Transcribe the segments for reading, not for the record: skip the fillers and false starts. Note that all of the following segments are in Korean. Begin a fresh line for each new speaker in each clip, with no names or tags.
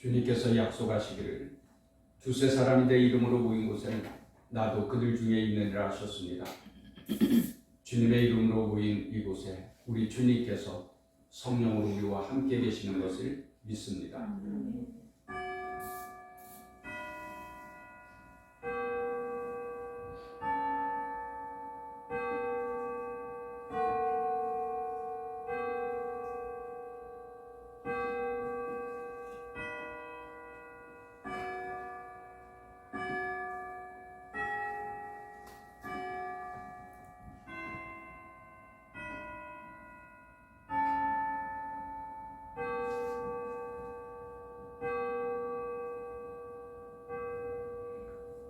주님께서 약속하시기를 두세 사람이 내 이름으로 모인 곳에는 나도 그들 중에 있느니라 하셨습니다. 주님의 이름으로 모인 이곳에 우리 주님께서 성령으로 우리와 함께 계시는 것을 믿습니다.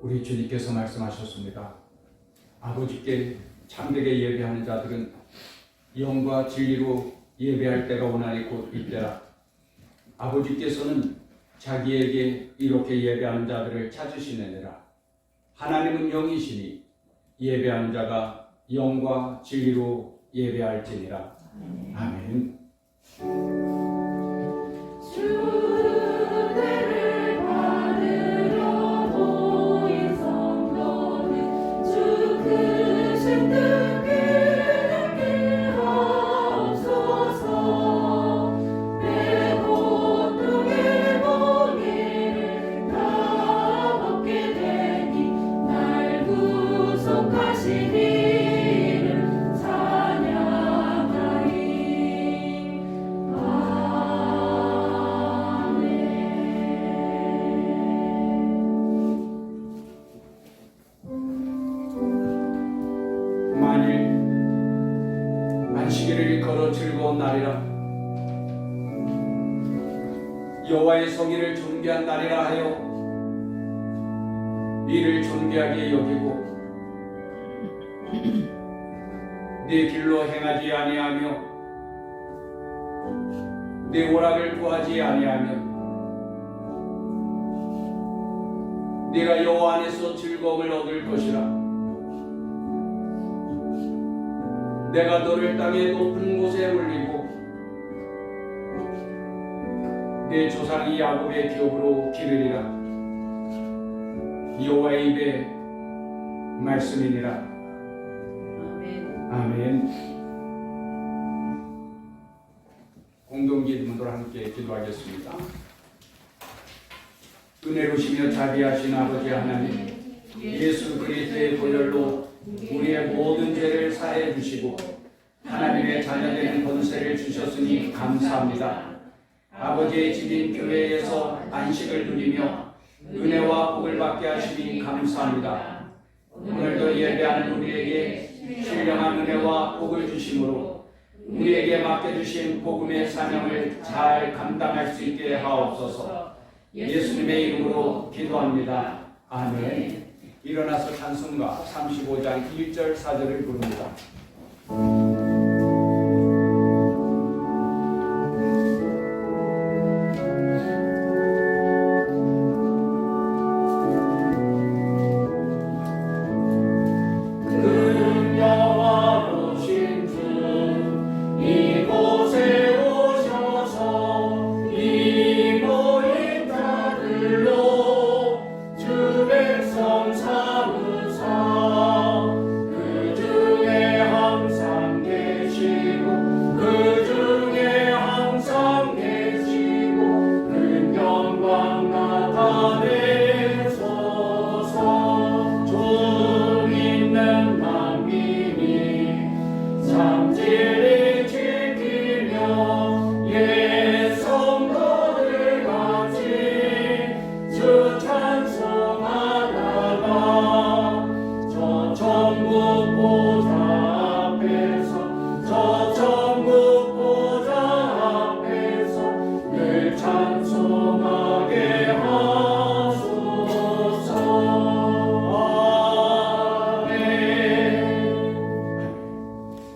우리 주님께서 말씀하셨습니다. 아버지께 참되게 예배하는 자들은 영과 진리로 예배할 때가 오나니 곧 이때라. 아버지께서는 자기에게 이렇게 예배하는 자들을 찾으시느니라. 하나님은 영이시니 예배하는 자가 영과 진리로 예배할지니라. 아멘. 안식일을 걸어 즐거운 날이라 여호와의 성의를 존귀한 날이라 하여 이를 존귀하게 여기고 네 길로 행하지 아니하며 네 오락을 구하지 아니하며 네가 여호와 안에서 즐거움을 얻을 것이라. 내가 너를 땅의 높은 곳에 올리고 내 조상이 야곱의 기업으로 기르리라. 여호와의 입의 말씀이니라. 아멘. 공동기도문으로 함께 기도하겠습니다. 은혜로시며 자비하신 아버지 하나님, 예수 그리스도의 보혈로 우리의 모든 죄를 사해 주시고 하나님의 자녀되는 권세를 주셨으니 감사합니다. 아버지의 집인 교회에서 안식을 누리며 은혜와 복을 받게 하시니 감사합니다. 오늘도 예배하는 우리에게 신령한 은혜와 복을 주심으로 우리에게 맡겨주신 복음의 사명을 잘 감당할 수 있게 하옵소서. 예수님의 이름으로 기도합니다. 아멘. 일어나서 찬송가 35장 1절 4절을 부릅니다.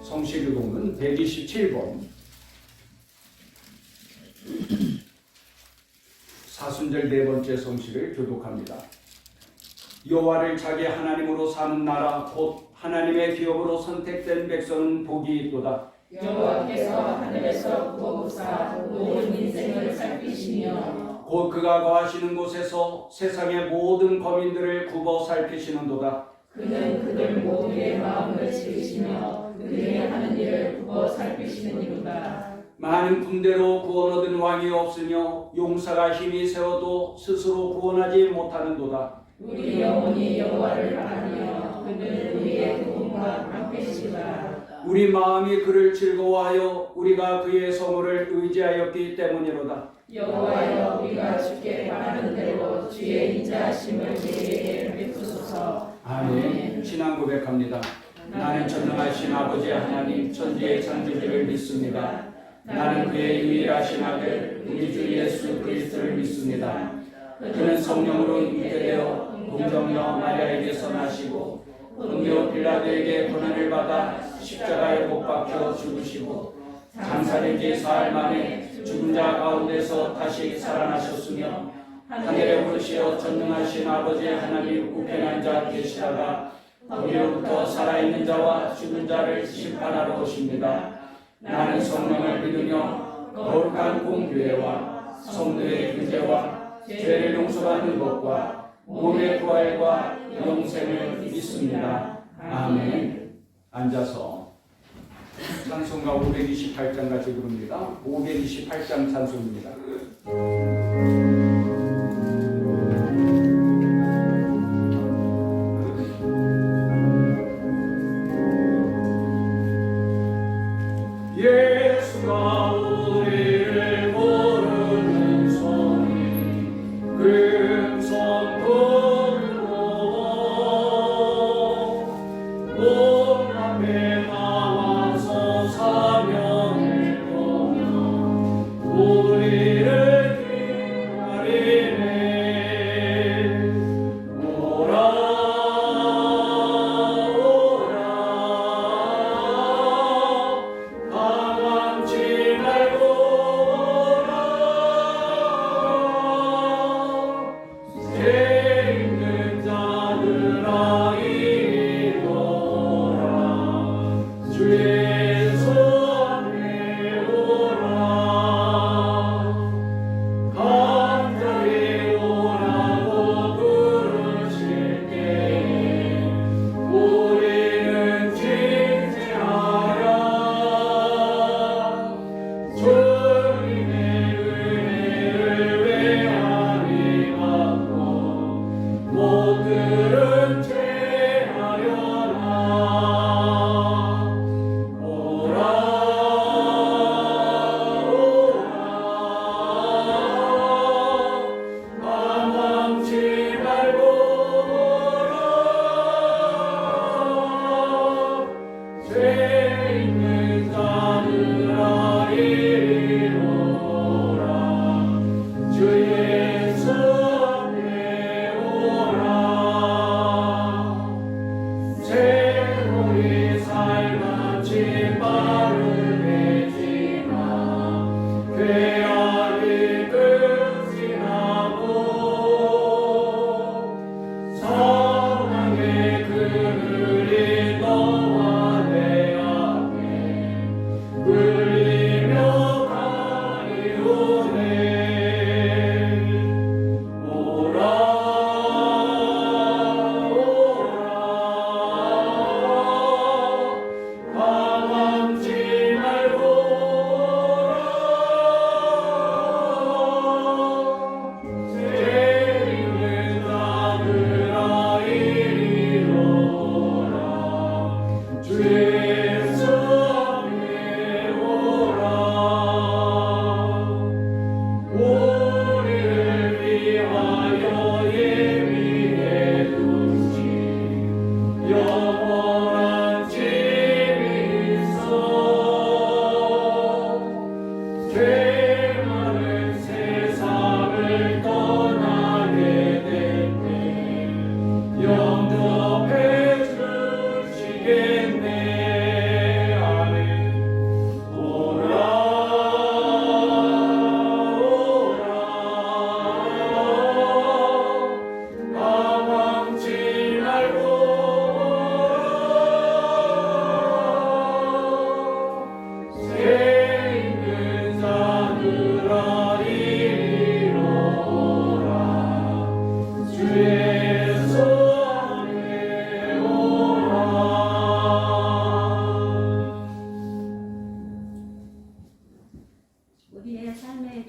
성시교독은 127번 사순절 네 번째 성시를 교독합니다. 여호와를 자기 하나님으로 삼은 나라 곧 하나님의 기업으로 선택된 백성은 복이 있도다.
여호와께서 하늘에서 보고사 온 인생을 살피시며
곧 곧 그가 거하시는 곳에서 세상의 모든 거민들을 굽어 살피시는도다.
그는 그들 모두의 마음을 지으시며 그들이 하는 일을 굽어 살피시는 이로다.
많은 군대로 구원 얻은 왕이 없으며 용사가 힘이 세워도 스스로 구원하지 못하는도다.
우리 영혼이 여호와를 바라며 그는 우리의 구원과 함께시다.
우리 마음이 그를 즐거워하여 우리가 그의 성호를 의지하였기 때문이로다.
여호와여 우리가 주께 바라는 대로 주의 인자하심을 우리에게 베푸소서.
아멘. 신앙 고백합니다. 나는 전능하신 아버지 하나님 천지의 창조주를 믿습니다. 나는 그의 유일하신 아들 우리 주 예수 그리스도를 믿습니다. 그는 성령으로 잉태되어 동정녀 마리아에게서 나시고 본디오 빌라도에게 고난을 받아 십자가에 못 박혀 죽으시고 장사된 지 사흘 만에 죽은 자 가운데서 다시 살아나셨으며 하늘에 오르시어 전능하신 아버지 하나님 우편에 앉아 계시다가 거기로부터 살아있는 자와 죽은 자를 심판하러 오십니다. 나는 성령을 믿으며 거룩한 공교회와 성도의 교제와 죄를 용서받는 것과 몸의 부활과 영생을 믿습니다. 아멘. 앉아서 찬송가 528장 같이 부릅니다. 528장 찬송입니다. 예수가 우리를 모르는 손이 금손도로 몸 앞에 나와서 사명을 보며 우리를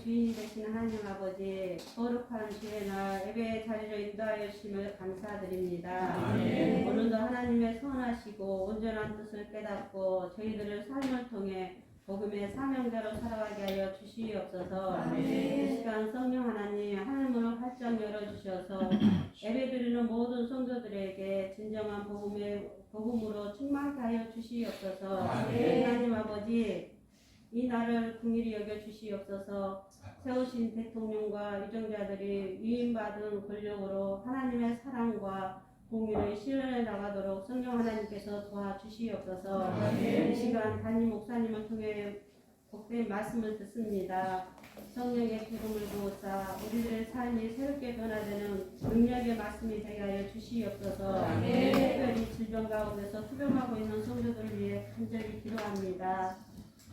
주인이 되신 하나님 아버지, 거룩한 주의 날 예배의 자리로 인도하여 주심을 감사드립니다.
아멘.
오늘도 하나님의 선하시고 온전한 뜻을 깨닫고 저희들을 삶을 통해 복음의 사명자로 살아가게 하여 주시옵소서.
아멘.
이 시간 성령 하나님 하늘문을 활짝 열어주셔서 예배드리는 모든 성도들에게 진정한 복음으로 충만케 하여 주시옵소서.
아멘.
하나님 아버지, 이 날을 긍휼히 여겨 주시옵소서. 세우신 대통령과 유정자들이 위임받은 권력으로 하나님의 사랑과 공의를 실현해 나가도록 성령 하나님께서 도와주시옵소서.
아멘.
이 시간 담임 목사님을 통해 복된 말씀을 듣습니다. 성령의 기름을 부으사 우리들의 삶이 새롭게 변화되는 능력의 말씀이 되게 하여 주시옵소서.
아멘.
특별히 질병 가운데서 투병하고 있는 성도들을 위해 간절히 기도합니다.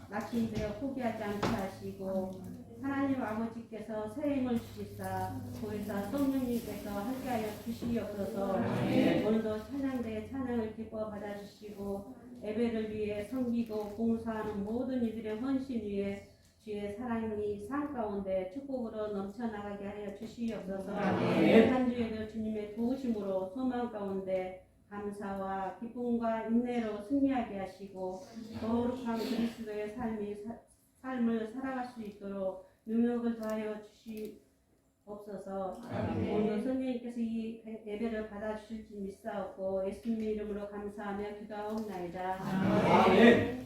낙심되어 포기하지 않게 하시고 하나님 아버지께서 새 힘을 주시사 보혜사 성령님께서 함께하여 주시옵소서.
아멘.
오늘도 찬양대의 찬양을 기뻐 받아주시고 예배를 위해 섬기고 봉사하는 모든 이들의 헌신 위에 주의 사랑이 삶 가운데 축복으로 넘쳐나가게 하여 주시옵소서.
아멘.
한 주에도 주님의 도우심으로 소망 가운데 감사와 기쁨과 인내로 승리하게 하시고 거룩한 그리스도의 삶을 살아갈 수 있도록 능력을 더하여 주시옵소서.
아멘.
오늘 선생님께서 이 예배를 받아주실지 믿사옵고 예수님의 이름으로 감사하며 기도하옵나이다.
아멘.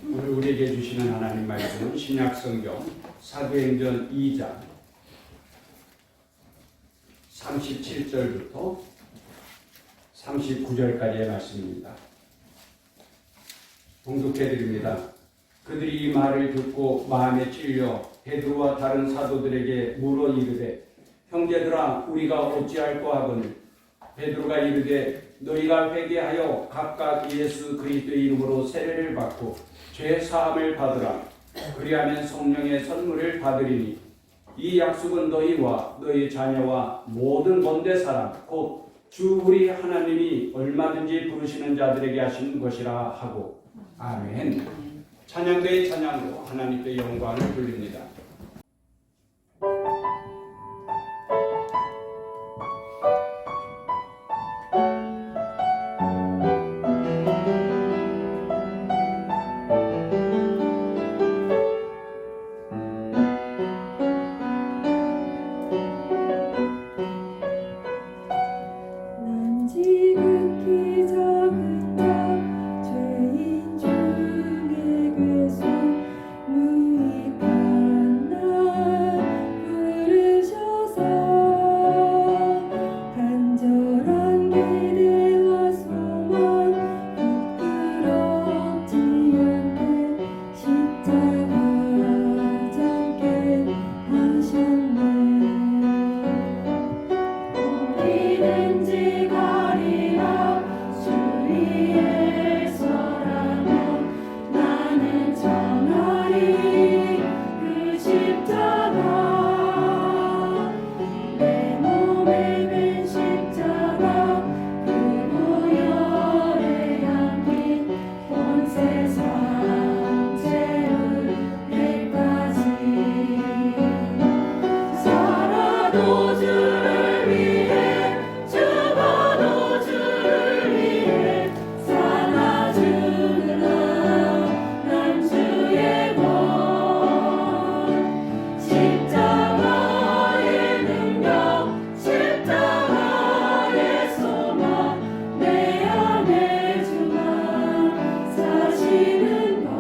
오늘 우리에게 주시는 하나님 말씀은 신약성경 사도행전 2장 37절부터 39절까지의 말씀입니다. 봉독해드립니다. 그들이 이 말을 듣고 마음에 찔려 베드로와 다른 사도들에게 물어 이르되 형제들아 우리가 어찌할꼬 하거늘 베드로가 이르되 너희가 회개하여 각각 예수 그리스도의 이름으로 세례를 받고 죄 사함을 받으라. 그리하면 성령의 선물을 받으리니 이 약속은 너희와 너희 자녀와 모든 본대 사람 곧 주 우리 하나님이 얼마든지 부르시는 자들에게 하신 것이라 하고 아멘. 찬양대의 찬양으로 하나님께 영광을 돌립니다.
난 지극히 작은 자 죄인 중에 괴수 무익한 날 부르셔서 간절한 기대와 소망 부끄럽지 않게 십자가 잡게 하셨네. 어디든지 가리라 주 위에 서라면 나는 전하리 그 십자가 내 몸에 밴 십자가 그 보혈의 향기 온 세상 채울 때까지 살아도 주를 위해 죽어도 주를 위해 살아주는 난 주의 것 십자가의 능력 십자가의 소망 내 안에 주가 사시는 것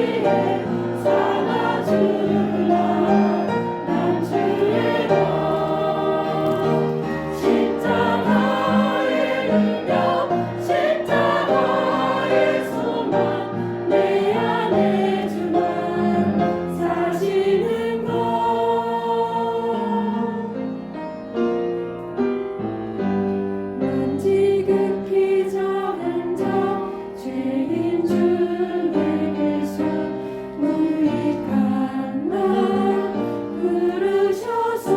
위해 살아주라 난 주의 것 십자가의 능력 십자가의 소망 내 안에 주만 사시는 것 난 지극히 작은 자 죄인 중에 계신 무익한 나 부르셔서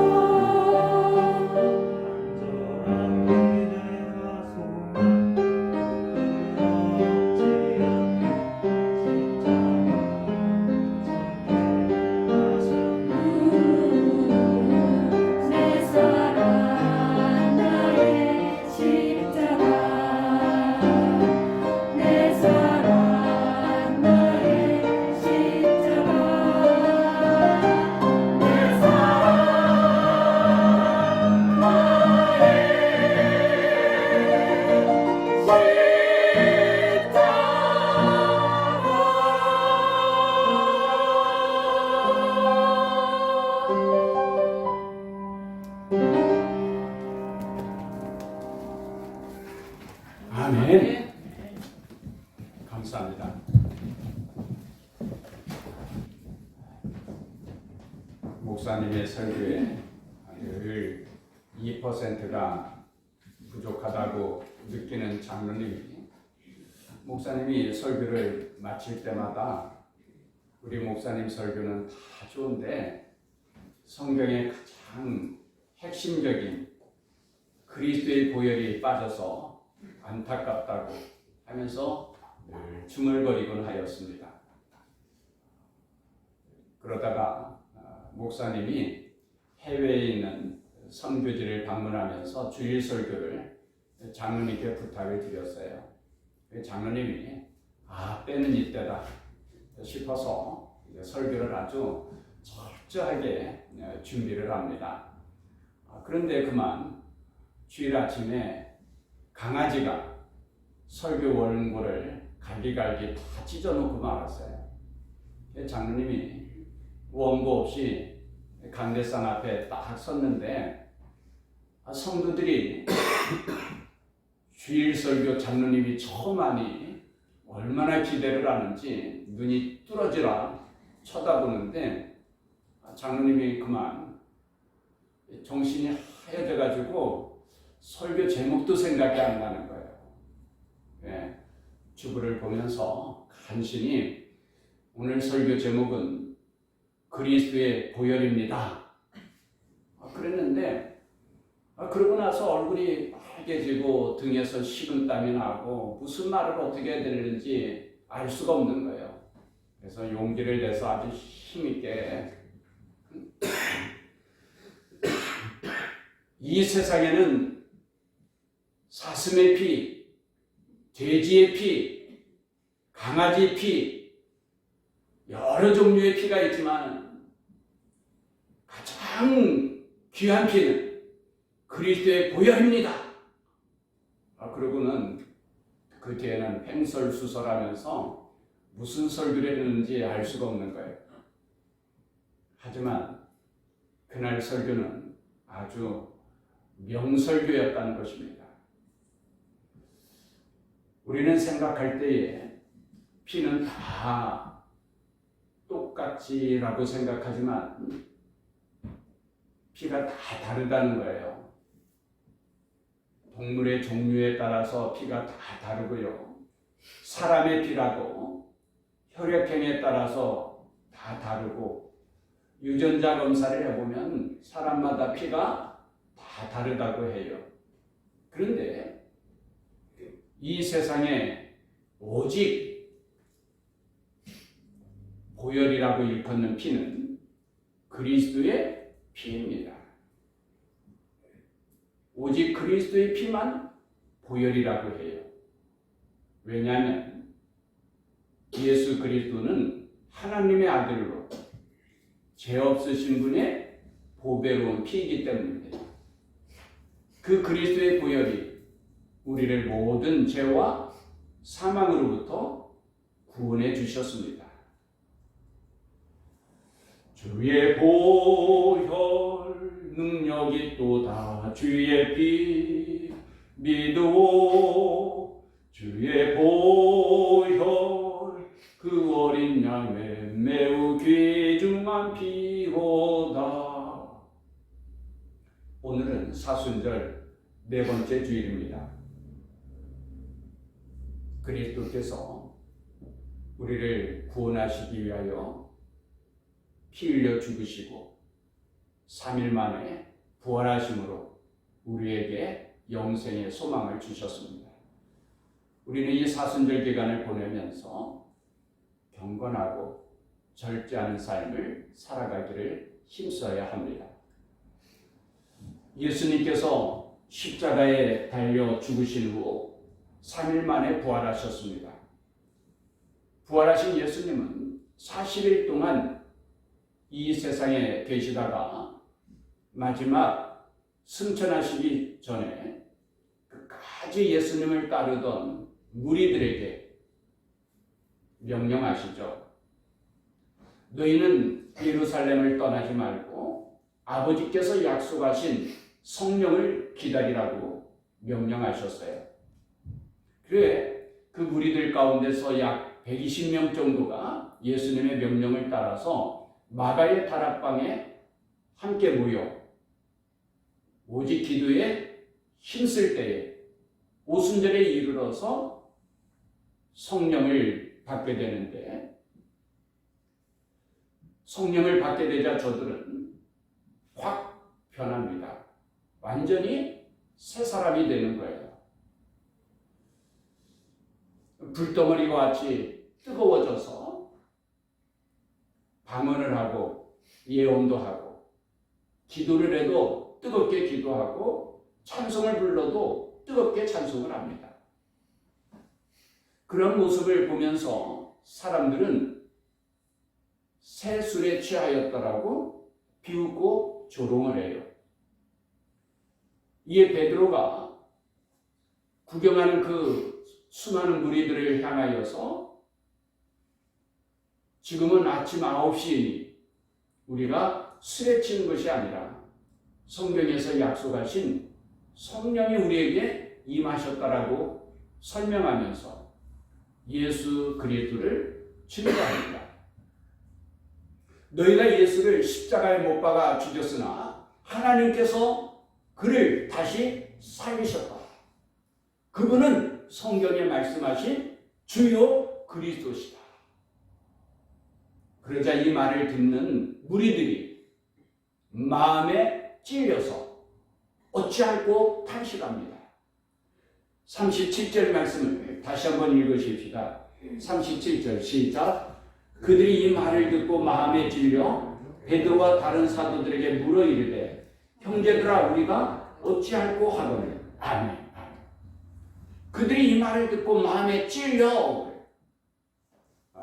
내 사랑 나의 십자가 내 사랑 나의 십자가 내 사랑
아멘. 감사합니다. 목사님의 설교에 늘 2%가 부족하다고 느끼는 장로님이 목사님이 설교를 마칠 때마다 우리 목사님 설교는 다 좋은데 성경의 가장 핵심적인 그리스도의 보혈이 빠져서 안타깝다고 하면서 늘 중얼거리곤 하였습니다. 그러다가 목사님이 해외에 있는 선교지를 방문하면서 주일 설교를 장로님께 부탁을 드렸어요. 장로님이 때는 이때다 싶어서 설교를 아주 철저하게 준비를 합니다. 그런데 그만 주일 아침에 강아지가 설교 원고를 갈기갈기 다 찢어놓고 말았어요. 장로님이 원고 없이 강대상 앞에 딱 섰는데 성도들이 주일 설교 장로님이 처음 하니 얼마나 기대를 하는지 눈이 뚫어지라 쳐다보는데 장로님이 그만 정신이 하얘져가지고 설교 제목도 생각이 안 나는 거예요. 주부를 보면서 간신히 오늘 설교 제목은 그리스도의 보혈입니다. 그랬는데 그러고 나서 얼굴이 빨개지고 등에서 식은땀이 나고 무슨 말을 어떻게 해야 되는지 알 수가 없는 거예요. 그래서 용기를 내서 아주 힘있게 이 세상에는 사슴의 피, 돼지의 피, 강아지 피, 여러 종류의 피가 있지만 가장 귀한 피는 그리스도의 보혈입니다. 그러고는 그 뒤에는 횡설수설하면서 무슨 설교를 했는지 알 수가 없는 거예요. 하지만 그날 설교는 아주 명설교였다는 것입니다. 우리는 생각할 때에 피는 다 똑같지라고 생각하지만 피가 다 다르다는 거예요. 동물의 종류에 따라서 피가 다 다르고요. 사람의 피라도 혈액형에 따라서 다 다르고 유전자 검사를 해보면 사람마다 피가 다 다르다고 해요. 그런데 이 세상에 오직 보혈이라고 일컫는 피는 그리스도의 피입니다. 오직 그리스도의 피만 보혈이라고 해요. 왜냐하면 예수 그리스도는 하나님의 아들로 죄 없으신 분의 보배로운 피이기 때문입니다. 그 그리스도의 보혈이 우리를 모든 죄와 사망으로부터 구원해 주셨습니다. 주의 보혈 능력이 또다 주의 피 믿어 주의 보혈 그 어린 양의 매우 귀중한 피로다. 오늘은 사순절 네 번째 주일입니다. 그리스도께서 우리를 구원하시기 위하여 피 흘려 죽으시고 3일 만에 부활하심으로 우리에게 영생의 소망을 주셨습니다. 우리는 이 사순절 기간을 보내면서 경건하고 절제하는 삶을 살아가기를 힘써야 합니다. 예수님께서 십자가에 달려 죽으신 후 3일 만에 부활하셨습니다. 부활하신 예수님은 40일 동안 이 세상에 계시다가 마지막 승천하시기 전에 끝까지 예수님을 따르던 무리들에게 명령하시죠. 너희는 예루살렘을 떠나지 말고 아버지께서 약속하신 성령을 기다리라고 명령하셨어요. 그래 그 무리들 가운데서 약 120명 정도가 예수님의 명령을 따라서 마가의 다락방에 함께 모여 오직 기도에 힘쓸 때에 오순절에 이르러서 성령을 받게 되는데, 성령을 받게 되자 저들은 확 변합니다. 완전히 새 사람이 되는 거예요. 불덩어리와 같이 뜨거워져서 방언을 하고 예언도 하고 기도를 해도 뜨겁게 기도하고 찬송을 불러도 뜨겁게 찬송을 합니다. 그런 모습을 보면서 사람들은 새 술에 취하였더라고 비웃고 조롱을 해요. 이에 베드로가 구경하는 그 수많은 무리들을 향하여서 지금은 아침 9시이니 우리가 술에 취는 것이 아니라 성경에서 약속하신 성령이 우리에게 임하셨다라고 설명하면서 예수 그리스도를 증거합니다. 너희가 예수를 십자가에 못 박아 죽였으나 하나님께서 그를 다시 살리셨다. 그분은 성경에 말씀하신 주요 그리스도시다. 그러자 이 말을 듣는 무리들이 마음에 찔려서 어찌할꼬 탄식합니다. 37절 말씀을 다시 한번 읽으십시다. 37절 시작. 그들이 이 말을 듣고 마음에 찔려 베드로와 다른 사도들에게 물어 이르되 형제들아 우리가 어찌할꼬 하거늘. 아멘. 그들이 이 말을 듣고 마음에 찔려.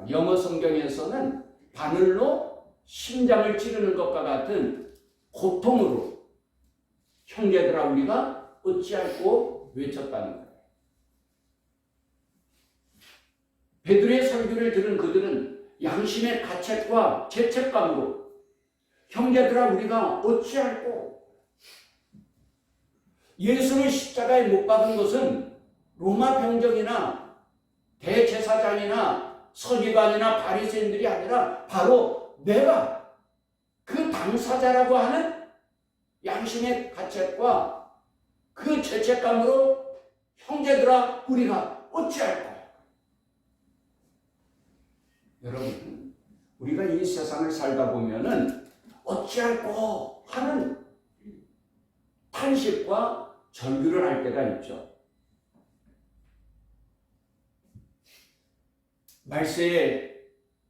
영어 성경에서는 바늘로 심장을 찌르는 것과 같은 고통으로 형제들아 우리가 어찌할꼬 외쳤다는 거예요. 베드로의 설교를 들은 그들은 양심의 가책과 죄책감으로 형제들아 우리가 어찌할꼬. 예수를 십자가에 못 박은 것은 로마 병정이나 대제사장이나 서기관이나 바리새인들이 아니라 바로 내가 그 당사자라고 하는 양심의 가책과 그 죄책감으로 형제들아 우리가 어찌할꼬. 여러분 우리가 이 세상을 살다 보면은 어찌할꼬 하는 탄식과 절규를 할 때가 있죠. 말세에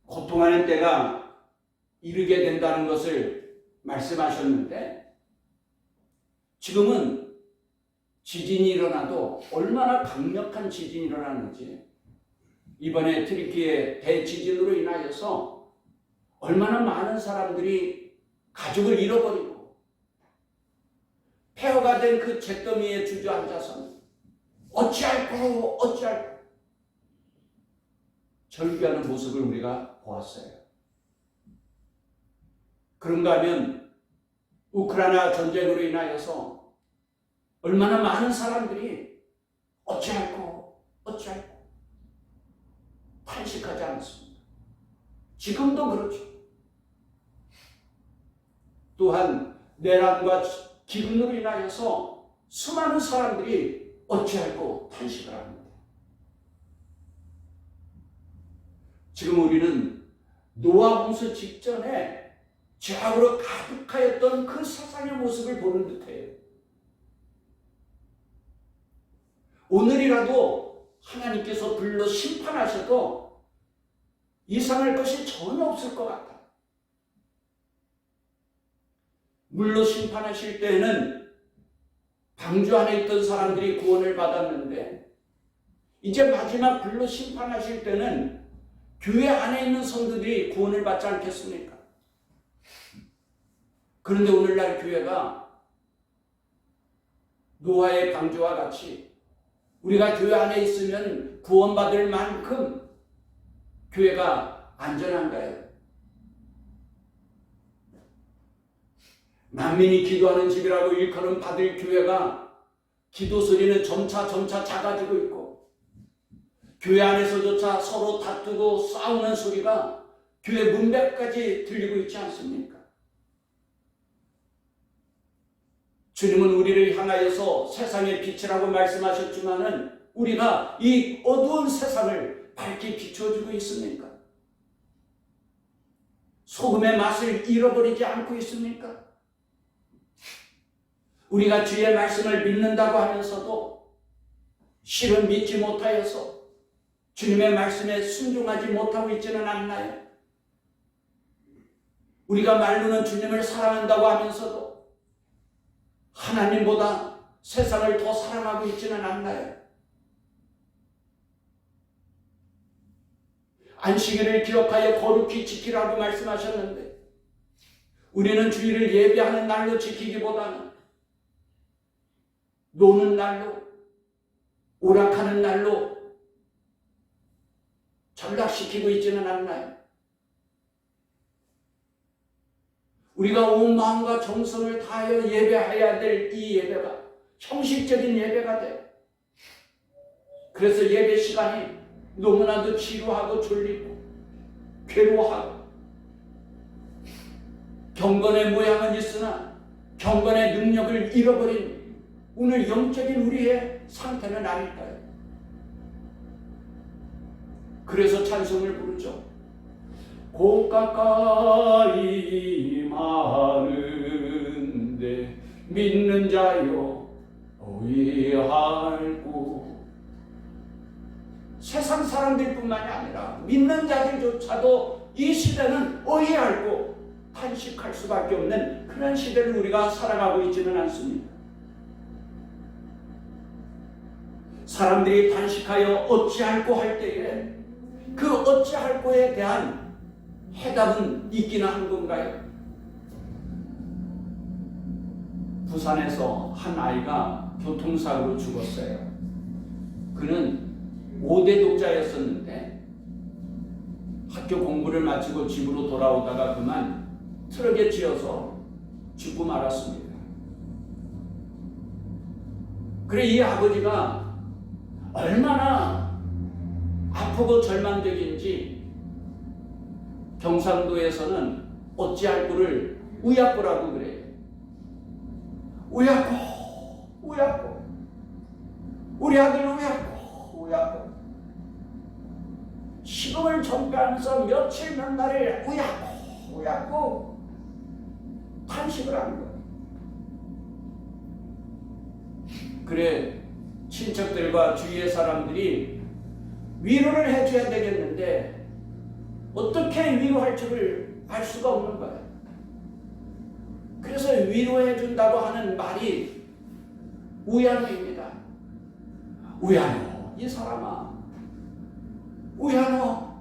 고통하는 때가 이르게 된다는 것을 말씀하셨는데 지금은 지진이 일어나도 얼마나 강력한 지진이 일어나는지, 이번에 트리키의 대지진으로 인하여서 얼마나 많은 사람들이 가족을 잃어버리고 폐허가 된 그 잿더미에 주저앉아서 어찌할꼬 절규하는 모습을 우리가 보았어요. 그런가 하면 우크라이나 전쟁으로 인하여서 얼마나 많은 사람들이 어찌할꼬 탄식하지 않습니다. 지금도 그렇죠. 또한 내란과 기근으로 인하여서 수많은 사람들이 어찌할꼬 탄식을 합니다. 지금 우리는 노아 홍수 직전에 죄악으로 가득하였던 그 세상의 모습을 보는 듯해요. 오늘이라도 하나님께서 불러 심판하셔도 이상할 것이 전혀 없을 것 같아요. 물로 심판하실 때에는 방주 안에 있던 사람들이 구원을 받았는데 이제 마지막 불로 심판하실 때는 교회 안에 있는 성도들이 구원을 받지 않겠습니까? 그런데 오늘날 교회가 노아의 방주와 같이 우리가 교회 안에 있으면 구원받을 만큼 교회가 안전한가요? 만민이 기도하는 집이라고 일컬음 받을 교회가 기도 소리는 점차 작아지고 있고 교회 안에서조차 서로 다투고 싸우는 소리가 교회 문밖까지 들리고 있지 않습니까? 주님은 우리를 향하여서 세상의 빛이라고 말씀하셨지만은 우리가 이 어두운 세상을 밝게 비춰주고 있습니까? 소금의 맛을 잃어버리지 않고 있습니까? 우리가 주의 말씀을 믿는다고 하면서도 실은 믿지 못하여서 주님의 말씀에 순종하지 못하고 있지는 않나요? 우리가 말로는 주님을 사랑한다고 하면서도 하나님보다 세상을 더 사랑하고 있지는 않나요? 안식일을 기억하여 거룩히 지키라고 말씀하셨는데 우리는 주일을 예배하는 날로 지키기보다는 노는 날로, 오락하는 날로 전락시키고 있지는 않나요? 우리가 온 마음과 정성을 다하여 예배해야 될 이 예배가 형식적인 예배가 돼요. 그래서 예배 시간이 너무나도 지루하고 졸리고 괴로워하고 경건의 모양은 있으나 경건의 능력을 잃어버린 오늘 영적인 우리의 상태는 아닐까요? 그래서 찬송을 부르죠. 곧 가까이 마는데 믿는 자여 의할고. 세상 사람들뿐만이 아니라 믿는 자들조차도 이 시대는 의할고 탄식할 수밖에 없는 그런 시대를 우리가 살아가고 있지는 않습니다. 사람들이 단식하여 어찌할꼬 할 때에 그 어찌할꼬에 대한 해답은 있기는 한 건가요? 부산에서 한 아이가 교통사고로 죽었어요. 그는 5대 독자였었는데 학교 공부를 마치고 집으로 돌아오다가 그만 트럭에 찧어서 죽고 말았습니다. 그래 이 아버지가 얼마나 아프고 절망적인지 경상도에서는 어찌할꼬를 우야꼬라고 그래요. 우야꼬 우리 아들 우야꼬 식음을 전폐하면서 며칠 몇 날을 우야꼬 탄식을 하는 거예요. 그래 친척들과 주위의 사람들이 위로를 해줘야 되겠는데 어떻게 위로할 줄을 알 수가 없는 거예요. 그래서 위로해 준다고 하는 말이 우야노입니다. 우야노, 이 사람아, 우야노,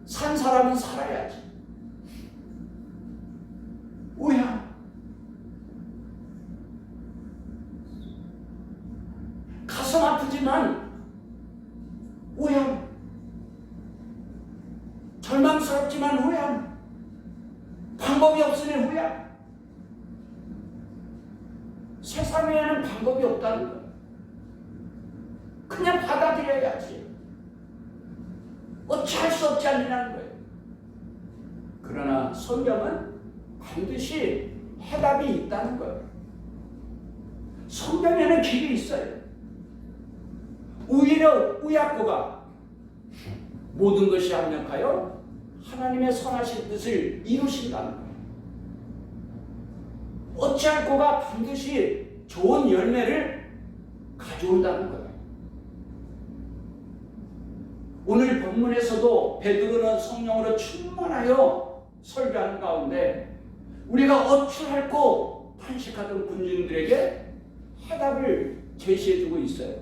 산 사람은 살아야지. 우야노, 가슴 아프지만 우야노, 절망스럽지만 우야노, 방법이 없으니 후회한다. 세상에는 방법이 없다는 거예요. 그냥 받아들여야지. 어찌할 수 없지 않느냐는 거예요. 그러나 성경은 반드시 해답이 있다는 거예요. 성경에는 길이 있어요. 오히려 우야고가 모든 것이 합력하여 하나님의 선하신 뜻을 이루신다는 거예요. 어찌할 거가 반드시 좋은 열매를 가져온다는 거예요. 오늘 본문에서도 베드로는 성령으로 충만하여 설교하는 가운데 우리가 어찌할꼬 탄식하던 군중들에게 해답을 제시해주고 있어요.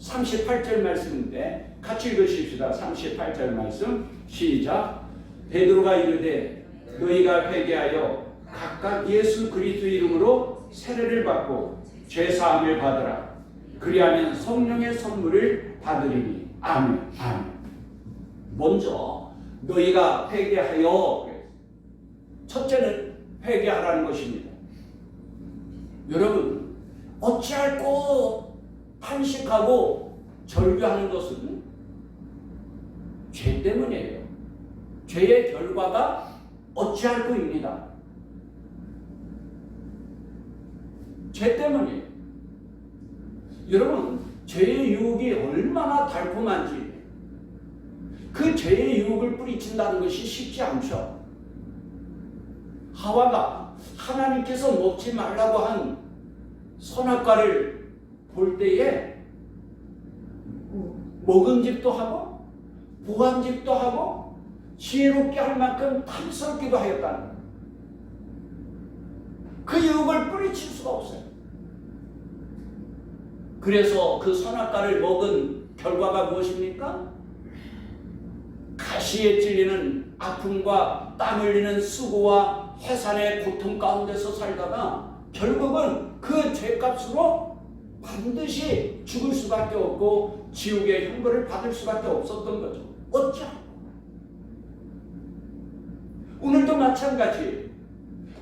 38절 말씀인데 같이 읽으십시다. 38절 말씀 시작. 베드로가 이르되 너희가 회개하여 각각 예수 그리스도 이름으로 세례를 받고 죄사함을 받으라. 그리하면 성령의 선물을 받으리니. 아멘. 아멘. 먼저 너희가 회개하여, 첫째는 회개하라는 것입니다. 여러분, 어찌할꼬 탄식하고 절규하는 것은 죄 때문이에요. 죄의 결과가 어찌할꼬입니다. 죄 때문이에요. 여러분, 죄의 유혹이 얼마나 달콤한지 그 죄의 유혹을 뿌리친다는 것이 쉽지 않죠. 하와가 하나님께서 먹지 말라고 한 선악과를 볼 때에 먹음직도 하고 보암직도 하고 지혜롭게 할 만큼 탐스럽기도 하였다는 거예요. 그 유혹을 뿌리칠 수가 없어요. 그래서 그 선악과를 먹은 결과가 무엇입니까? 가시에 찔리는 아픔과 땀 흘리는 수고와 해산의 고통 가운데서 살다가 결국은 그 죄값으로 반드시 죽을 수밖에 없고 지옥의 형벌을 받을 수밖에 없었던 거죠. 어쩌? 오늘도 마찬가지.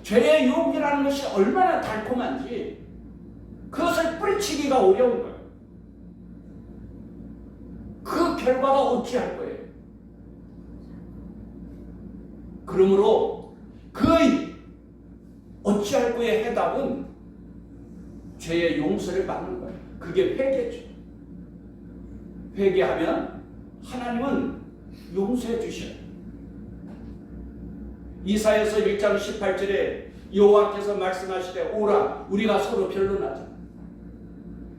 죄의 유혹이라는 것이 얼마나 달콤한지 그것을 뿌리치기가 어려운 거예요. 그 결과가 어찌할 거예요? 그러므로 그 어찌할 거의 해답은 죄의 용서를 받는 거예요. 그게 회개죠. 회개하면 하나님은 용서해 주셔요. 이사야서 1장 18절에 여호와께서 말씀하시되 오라 우리가 서로 변론하자.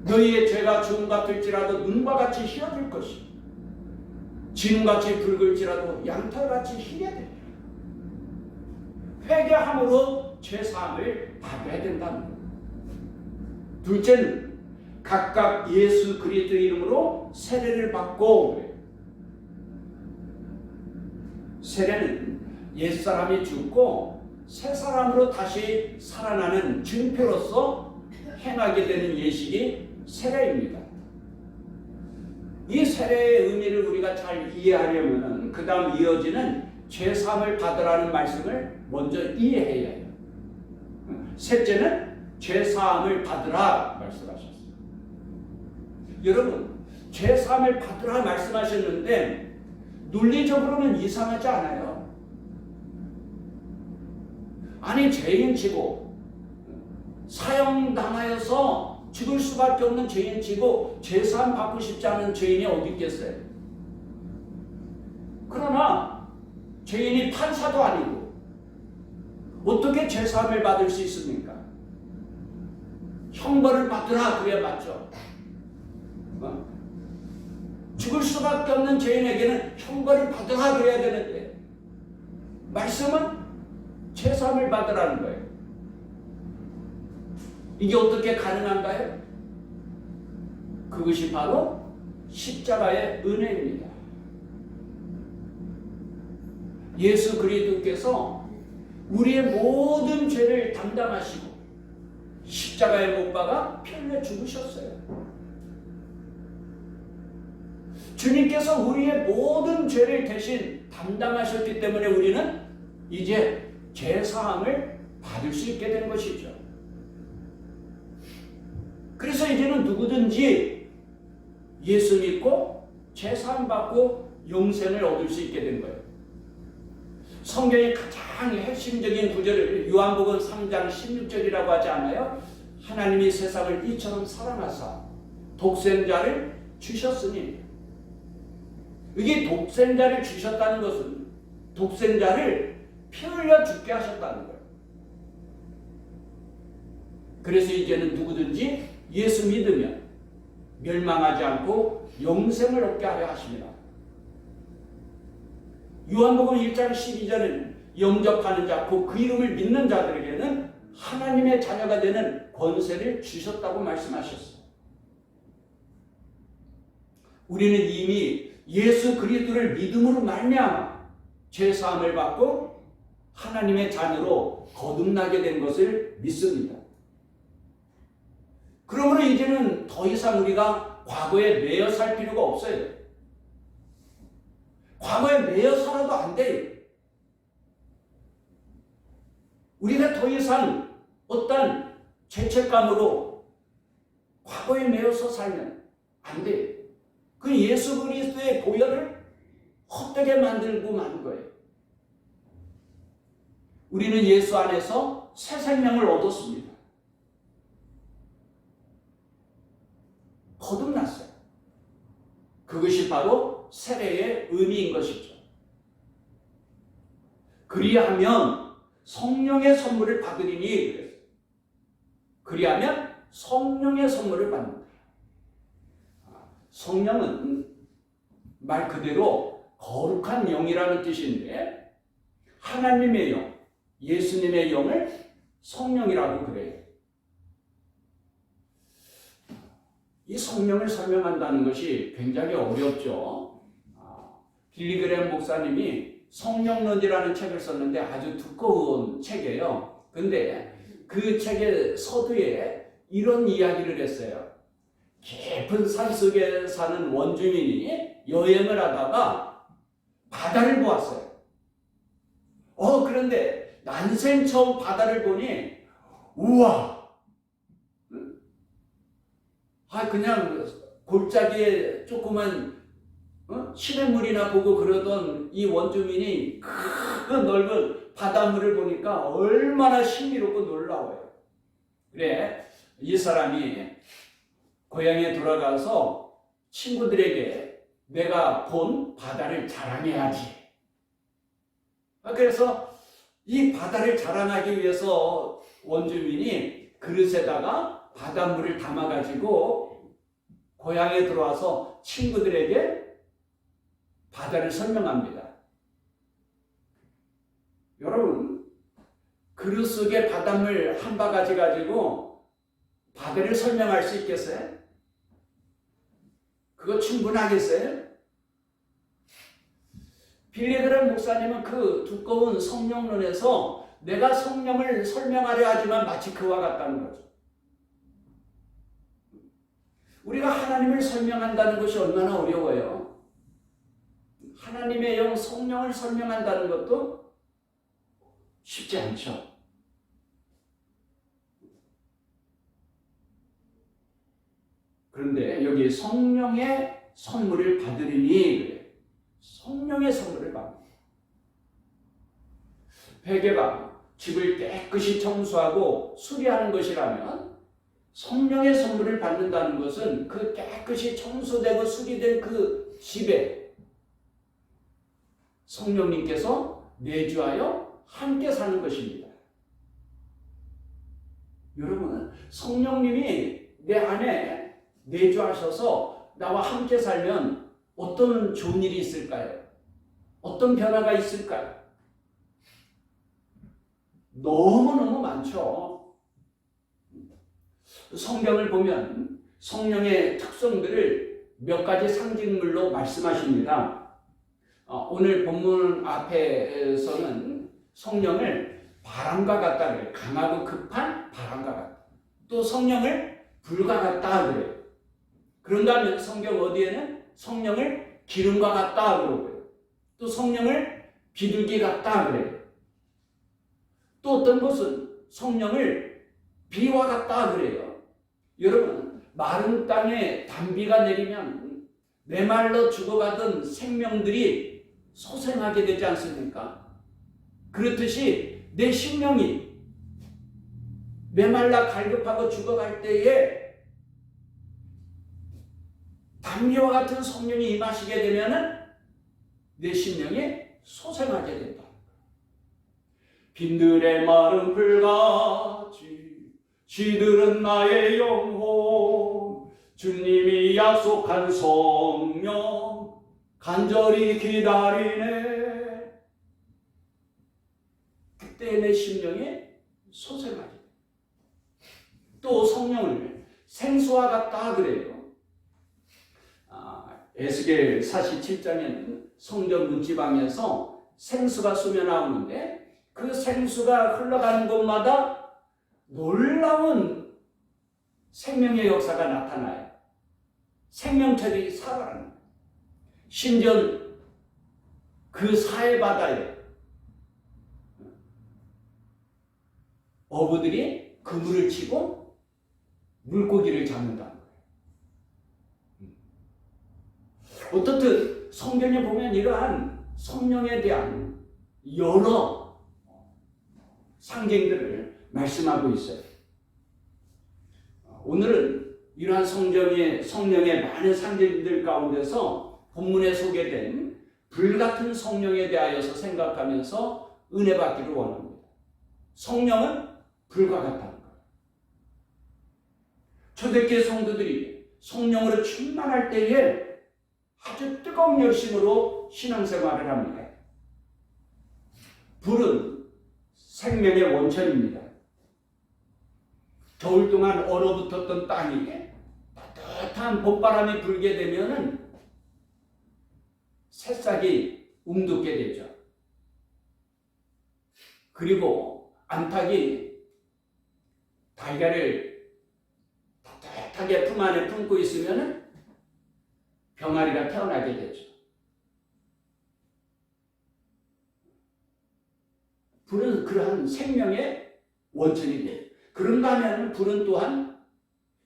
너희의 죄가 주음 같을지라도 눈과 같이 희어질 것이 진같이 붉을지라도 양털같이 희게 되리라. 회개함으로 죄사함을 받아야 된다는 거예요. 둘째는 각각 예수 그리스도 이름으로 세례를 받고, 세례는 옛사람이 죽고 새 사람으로 다시 살아나는 증표로서 행하게 되는 예식이 세례입니다. 이 세례의 의미를 우리가 잘 이해하려면 그 다음 이어지는 죄사함을 받으라는 말씀을 먼저 이해해야 해요. 셋째는 죄사함을 받으라 말씀하셨어요. 여러분, 죄사함을 받으라 말씀하셨는데 논리적으로는 이상하지 않아요. 아니, 죄인치고 사형당하여서 죽을 수밖에 없는 죄인치고 죄사함 받고 싶지 않은 죄인이 어디 있겠어요? 그러나 죄인이 판사도 아니고 어떻게 죄사함을 받을 수 있습니까? 형벌을 받으라 그래야 맞죠. 죽을 수밖에 없는 죄인에게는 형벌을 받으라 그래야 되는데 말씀은 죄사함을 받으라는 거예요. 이게 어떻게 가능한가요? 그것이 바로 십자가의 은혜입니다. 예수 그리스도께서 우리의 모든 죄를 담당하시고 십자가에 못 박아 피 흘려 죽으셨어요. 주님께서 우리의 모든 죄를 대신 담당하셨기 때문에 우리는 이제 죄사함을 받을 수 있게 된 것이죠. 그래서 이제는 누구든지 예수 믿고 죄사함 받고 영생을 얻을 수 있게 된 거예요. 성경의 가장 핵심적인 구절을 요한복음 3장 16절이라고 하지 않아요? 하나님이 세상을 이처럼 사랑하사 독생자를 주셨으니, 이게 독생자를 주셨다는 것은 독생자를 피 흘려 죽게 하셨다는 거예요. 그래서 이제는 누구든지 예수 믿으면 멸망하지 않고 영생을 얻게 하려 하십니다. 요한복음 1장 12절은 영접하는 자, 그 이름을 믿는 자들에게는 하나님의 자녀가 되는 권세를 주셨다고 말씀하셨어요. 우리는 이미 예수 그리스도를 믿음으로 말미암아 죄사함을 받고 하나님의 자녀로 거듭나게 된 것을 믿습니다. 그러므로 이제는 더 이상 우리가 과거에 매여 살 필요가 없어요. 과거에 매여 살아도 안 돼요. 우리가 더 이상 어떤 죄책감으로 과거에 매여서 살면 안 돼요. 그 예수 그리스도의 보혈을 헛되게 만들고 마는 거예요. 우리는 예수 안에서 새 생명을 얻었습니다. 거듭났어요. 그것이 바로 세례의 의미인 것이죠. 그리하면 성령의 선물을 받으리니 그랬어요. 그리하면 성령의 선물을 받는다. 성령은 말 그대로 거룩한 영이라는 뜻인데, 하나님의 영, 예수님의 영을 성령이라고 그래요. 이 성령을 설명한다는 것이 굉장히 어렵죠. 빌리 그레엄 목사님이 성령론이라는 책을 썼는데 아주 두꺼운 책이에요. 근데 그 책의 서두에 이런 이야기를 했어요. 깊은 산속에 사는 원주민이 여행을 하다가 바다를 보았어요. 그런데 난생 처음 바다를 보니 우와! 그냥 골짜기에 조그만 시냇물이나 보고 그러던 이 원주민이 큰 넓은 바닷물을 보니까 얼마나 신비롭고 놀라워요. 그래, 이 사람이 고향에 돌아가서 친구들에게 내가 본 바다를 자랑해야지. 그래서 이 바다를 자랑하기 위해서 원주민이 그릇에다가 바닷물을 담아가지고 고향에 들어와서 친구들에게 바다를 설명합니다. 여러분, 그릇 속에 바닷물 한 바가지 가지고 바다를 설명할 수 있겠어요? 그거 충분하겠어요? 빌리 그레엄 목사님은 그 두꺼운 성령론에서 내가 성령을 설명하려 하지만 마치 그와 같다는 거죠. 우리가 하나님을 설명한다는 것이 얼마나 어려워요. 하나님의 영 성령을 설명한다는 것도 쉽지 않죠. 그런데 여기 성령의 선물을 받으리니 그래요. 성령의 선물을 받습니다. 회개가 집을 깨끗이 청소하고 수리하는 것이라면 성령의 선물을 받는다는 것은 그 깨끗이 청소되고 수리된 그 집에 성령님께서 내주하여 함께 사는 것입니다. 여러분, 성령님이 내 안에 내주하셔서 나와 함께 살면 어떤 좋은 일이 있을까요? 어떤 변화가 있을까요? 너무너무 많죠. 성경을 보면 성령의 특성들을 몇 가지 상징물로 말씀하십니다. 오늘 본문 앞에서는 성령을 바람과 같다 그래요. 강하고 급한 바람과 같다. 또 성령을 불과 같다 그래요. 그런가 하면 성경 어디에는 성령을 기름과 같다 그러고요. 또 성령을 비둘기 같다 그래요. 또 어떤 것은 성령을 비와 같다 그래요. 여러분, 마른 땅에 단비가 내리면 메말라 죽어가던 생명들이 소생하게 되지 않습니까? 그렇듯이 내 심령이 메말라 갈급하고 죽어갈 때에 단비와 같은 성령이 임하시게 되면은 내 심령이 소생하게 된다. 빈들의 마른 풀같이 시들은 나의 영혼, 주님이 약속한 성령 간절히 기다리네. 그때 내 심령이 소생하게 돼. 또 성령을 생수와 같다 그래요. 에스겔 47장에는 성전 문지방에서 생수가 쏟아 나오는데 그 생수가 흘러가는 곳마다 놀라운 생명의 역사가 나타나요. 생명체들이 살아나는 거예요. 심지어 그 사해바다에 어부들이 그물을 치고 물고기를 잡는다는 거예요. 어떻든 성경에 보면 이러한 성령에 대한 여러 상징들을 말씀하고 있어요. 오늘은 이러한 성령의 많은 상징들 가운데서 본문에 소개된 불같은 성령에 대하여서 생각하면서 은혜 받기를 원합니다. 성령은 불과 같다는 거예요. 초대교회 성도들이 성령으로 충만할 때에 아주 뜨거운 열심으로 신앙생활을 합니다. 불은 생명의 원천입니다. 겨울 동안 얼어붙었던 땅이 따뜻한 봄바람이 불게 되면은 새싹이 움돋게 되죠. 그리고 암탉이 달걀을 따뜻하게 품 안에 품고 있으면은 병아리가 태어나게 되죠. 불은 그러한 생명의 원천이 돼요. 그런가 하면 불은 또한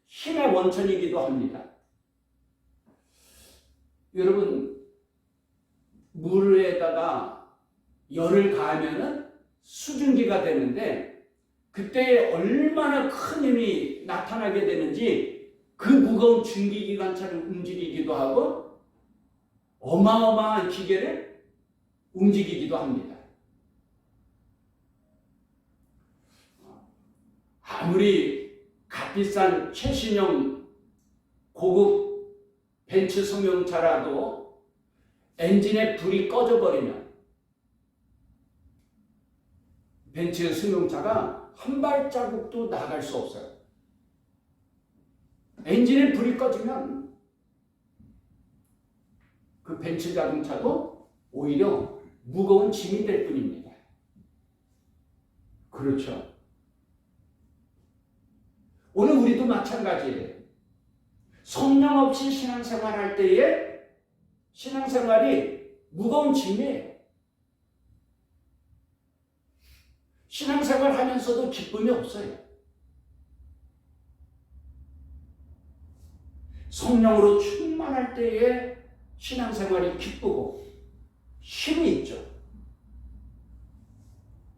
힘의 원천이기도 합니다. 여러분, 물에다가 열을 가하면은 수증기가 되는데 그때 얼마나 큰 힘이 나타나게 되는지 그 무거운 증기기관차를 움직이기도 하고 어마어마한 기계를 움직이기도 합니다. 아무리 값비싼 최신형 고급 벤츠 승용차라도 엔진에 불이 꺼져버리면 벤츠 승용차가 한 발자국도 나갈 수 없어요. 엔진에 불이 꺼지면 그 벤츠 자동차도 오히려 무거운 짐이 될 뿐입니다. 그렇죠. 오늘 우리도 마찬가지예요. 성령 없이 신앙생활할 때에 신앙생활이 무거운 짐이에요. 신앙생활 하면서도 기쁨이 없어요. 성령으로 충만할 때에 신앙생활이 기쁘고 힘이 있죠.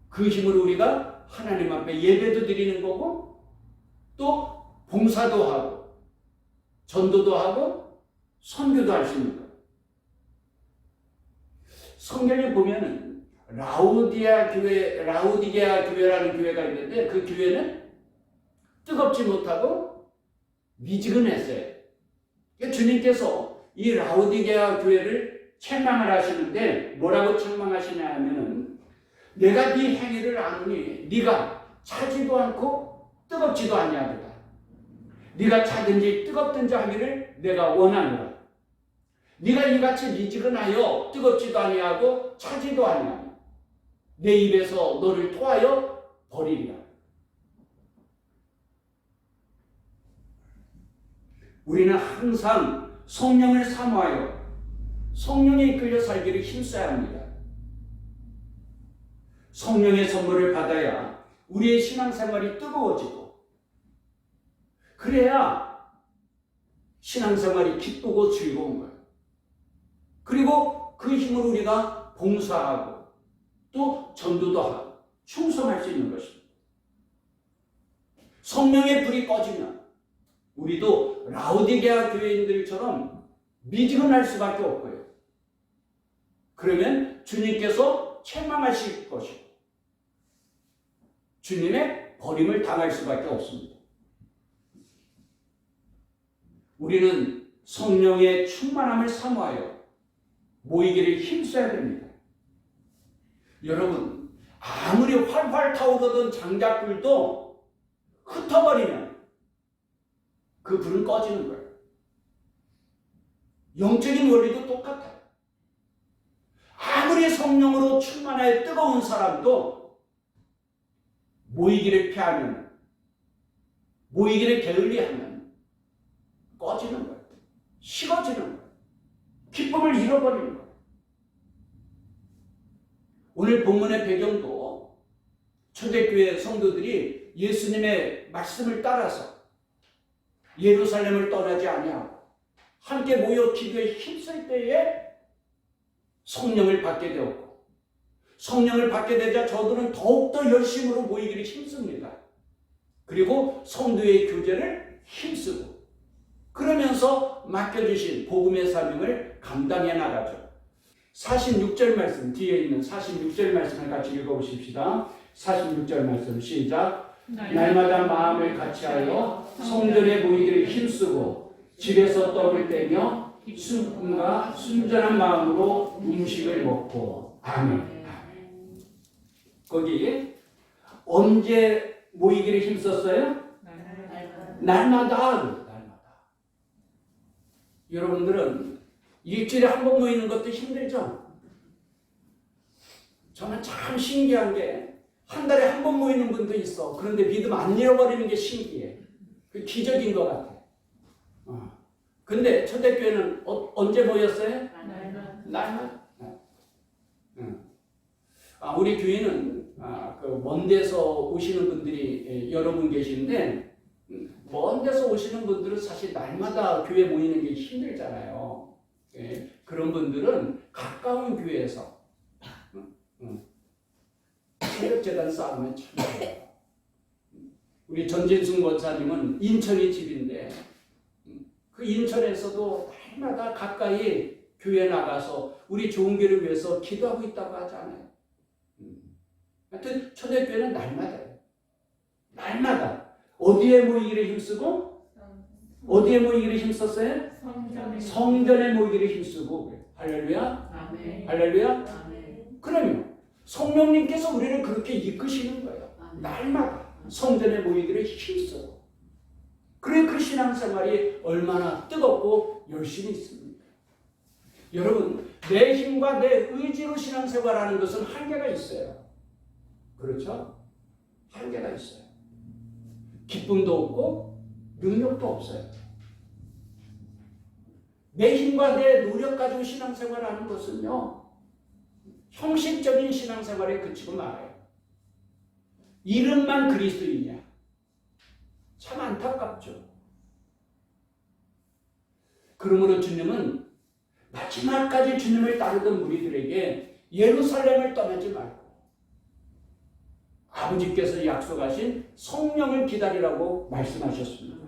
그 힘으로 우리가 하나님 앞에 예배도 드리는 거고 또 봉사도 하고 전도도 하고 선교도 할 수 있는 거예요. 성경에 보면은 라우디게아 교회라는 교회가 있는데 그 교회는 뜨겁지 못하고 미지근했어요. 주님께서 이 라우디게아 교회를 책망을 하시는데 뭐라고 책망하시냐 하면은 내가 네 행위를 아노니 네가 차지도 않고 뜨겁지도 아니하도다. 네가 차든지 뜨겁든지 하기를 내가 원하노라. 네가 이같이 미지근하여 뜨겁지도 아니하고 차지도 아니하며 내 입에서 너를 토하여 버리리라. 우리는 항상 성령을 사모하여 성령에 이끌려 살기를 힘써야 합니다. 성령의 선물을 받아야 우리의 신앙생활이 뜨거워지고, 그래야 신앙생활이 기쁘고 즐거운 거예요. 그리고 그 힘으로 우리가 봉사하고 또 전도도 하고 충성할 수 있는 것입니다. 성령의 불이 꺼지면 우리도 라오디게아 교회인들처럼 미지근할 수밖에 없고요. 그러면 주님께서 책망하실 것이고 주님의 버림을 당할 수밖에 없습니다. 우리는 성령의 충만함을 사모하여 모이기를 힘써야 됩니다. 여러분, 아무리 활활 타오르던 장작불도 흩어버리면 그 불은 꺼지는 거예요. 영적인 원리도 똑같아요. 아무리 성령으로 충만하여 뜨거운 사람도 모이기를 피하면, 모이기를 게을리하면 꺼지는 거예요. 식어지는 거예요. 기쁨을 잃어버리는 거예요. 오늘 본문의 배경도 초대교회 성도들이 예수님의 말씀을 따라서 예루살렘을 떠나지 아니하고 함께 모여 기도에 힘쓸 때에 성령을 받게 되었고, 성령을 받게 되자 저들은 더욱더 열심으로 모이기를 힘씁니다. 그리고 성도의 교제를 힘쓰고, 그러면서 맡겨주신 복음의 사명을 감당해 나가죠. 46절 말씀, 뒤에 있는 46절 말씀을 같이 읽어보십시다. 46절 말씀 시작. 날마다 마음을 같이하여 성전에 모이기를 힘쓰고 집에서 떡을 떼며 순과 순전한 마음으로 음식을 먹고. 아멘. 거기 언제 모이기를 힘썼어요? 날마다. 여러분들은 일주일에 한 번 모이는 것도 힘들죠? 저는 참 신기한 게 한 달에 한 번 모이는 분도 있어. 그런데 믿음 안 잃어버리는 게 신기해. 그 기적인 것 같아. 근데 초대교회는 언제 모였어요? 날마다. 우리 교회는 그 먼 데서 오시는 분들이 여러 분 계시는데, 먼 데서 오시는 분들은 사실 날마다 교회 모이는 게 힘들잖아요. 그런 분들은 가까운 교회에서 체력재단 쌓으면 참 좋아요. 우리 전진숙 목사님은 인천이 집인데 그 인천에서도 날마다 가까이 교회 나가서 우리 좋은 교회를 위해서 기도하고 있다고 하잖아요. 하여튼 초대교회는 날마다예요. 날마다. 어디에 모이기를 힘쓰고? 어디에 모이기를 힘썼어요? 성전에 모이기를 힘쓰고. 할렐루야.
아멘.
할렐루야.
아멘.
그러면 성령님께서 우리를 그렇게 이끄시는 거예요. 날마다 성전에 모이기를 힘쓰고. 그래, 그 신앙생활이 얼마나 뜨겁고 열심히 있습니까? 여러분, 내 힘과 내 의지로 신앙생활하는 것은 한계가 있어요. 그렇죠? 한계가 있어요. 기쁨도 없고 능력도 없어요. 내 힘과 내 노력 가지고 신앙생활하는 것은요, 형식적인 신앙생활에 그치고 말아요. 이름만 그리스도이냐? 참 안타깝죠. 그러므로 주님은 마지막까지 주님을 따르던 무리들에게 예루살렘을 떠나지 말고 아버지께서 약속하신 성령을 기다리라고 말씀하셨습니다.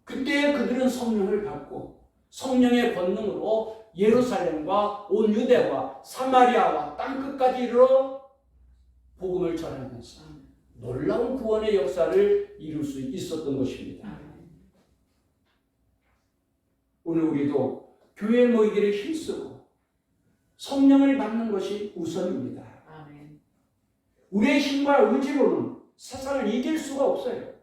그때 그들은 성령을 받고 성령의 권능으로 예루살렘과 온 유대와 사마리아와 땅끝까지 이르러 복음을 전하면서 놀라운 구원의 역사를 이룰 수 있었던 것입니다. 오늘 우리도 교회 모이기를 힘쓰고 성령을 받는 것이 우선입니다. 우리의 힘과 의지로는 세상을 이길 수가 없어요.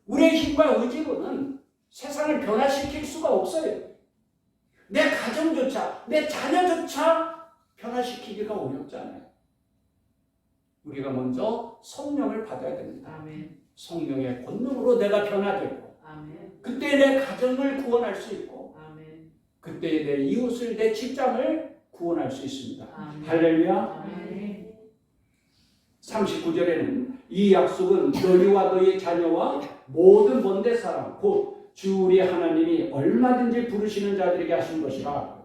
우리의 힘과 의지로는 세상을 변화시킬 수가 없어요. 내 가정조차, 내 자녀조차 변화시키기가 어렵잖아요. 우리가 먼저 성령을 받아야 됩니다.
아멘.
성령의 권능으로 내가 변화되고,
아멘.
그때 내 가정을 구원할 수 있고,
아멘.
그때 내 이웃을, 내 직장을 구원할 수 있습니다.
아멘.
할렐루야.
아멘.
39절에는 이 약속은 너희와 너희 자녀와 모든 먼데 사람 곧 주 우리 하나님이 얼마든지 부르시는 자들에게 하신 것이라.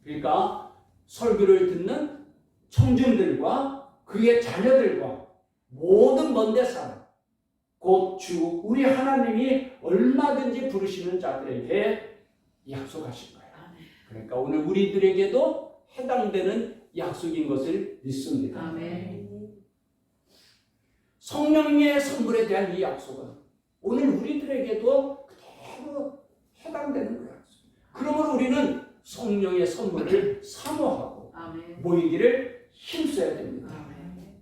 그러니까 설교를 듣는 청중들과 그의 자녀들과 모든 먼데 사람 곧 주 우리 하나님이 얼마든지 부르시는 자들에게 약속하신 거예요. 그러니까 오늘 우리들에게도 해당되는 약속인 것을 믿습니다.
아멘.
성령의 선물에 대한 이 약속은 오늘 우리들에게도 그대로 해당되는 거예요. 그러므로 우리는 성령의 선물을 사모하고
아멘.
모이기를 힘써야 됩니다.
아멘.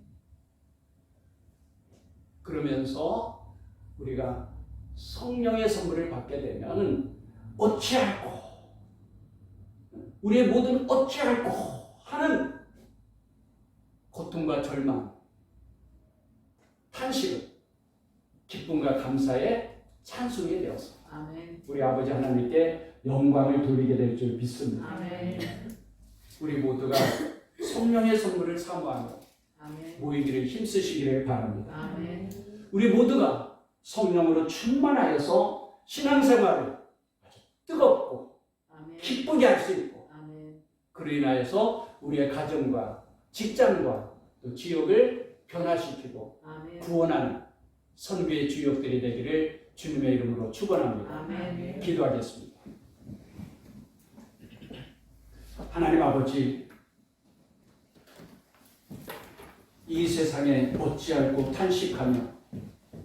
그러면서 우리가 성령의 선물을 받게 되면 어찌할꼬 우리의 모든 어찌할꼬 하는 고통과 절망, 탄식을 기쁨과 감사에 찬송이 되어서
아멘.
우리 아버지 하나님께 영광을 돌리게 될 줄 믿습니다.
아멘.
우리 모두가 성령의 선물을 사모하며
아멘.
모이기를 힘쓰시기를 바랍니다.
아멘.
우리 모두가 성령으로 충만하여서 신앙생활을 아주 뜨겁고
아멘.
기쁘게 할 수 있고
아멘.
그로 인하여서 우리의 가정과 직장과 또 지역을 변화시키고
아멘.
구원하는 선교의 주역들이 되기를 주님의 이름으로 축원합니다.
아멘.
기도하겠습니다. 하나님 아버지, 이 세상에 어찌할꼬 탄식하며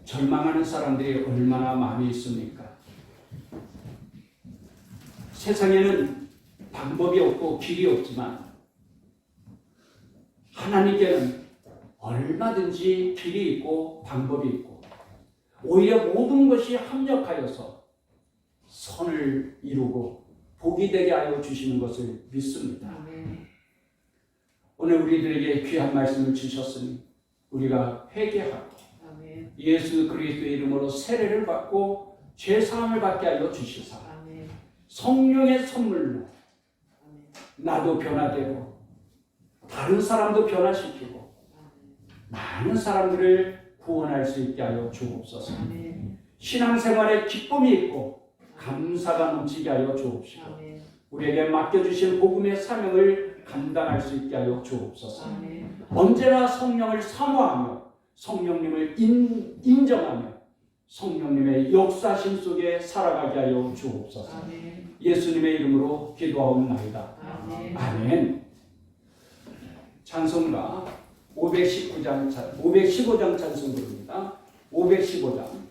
절망하는 사람들이 얼마나 많이 있습니까? 세상에는 방법이 없고 길이 없지만 하나님께는 얼마든지 길이 있고 방법이 있고 오히려 모든 것이 합력하여서 선을 이루고 복이 되게 하여 주시는 것을 믿습니다.
아멘.
오늘 우리들에게 귀한 말씀을 주셨으니 우리가 회개하고
아멘.
예수 그리스도의 이름으로 세례를 받고 죄사함을 받게 하여 주시사
아멘.
성령의 선물로
아멘.
나도 변화되고 다른 사람도 변화시키고 많은 사람들을 구원할 수 있게 하여 주옵소서.
아멘.
신앙생활에 기쁨이 있고 감사가 넘치게 하여 주옵시고
아멘.
우리에게 맡겨주신 복음의 사명을 감당할 수 있게 하여 주옵소서.
아멘.
언제나 성령을 사모하며 성령님을 인정하며 성령님의 역사심 속에 살아가게 하여 주옵소서.
아멘.
예수님의 이름으로 기도하옵나이다.
아멘.
아멘. 찬송가 515장 찬송부입니다. 515장.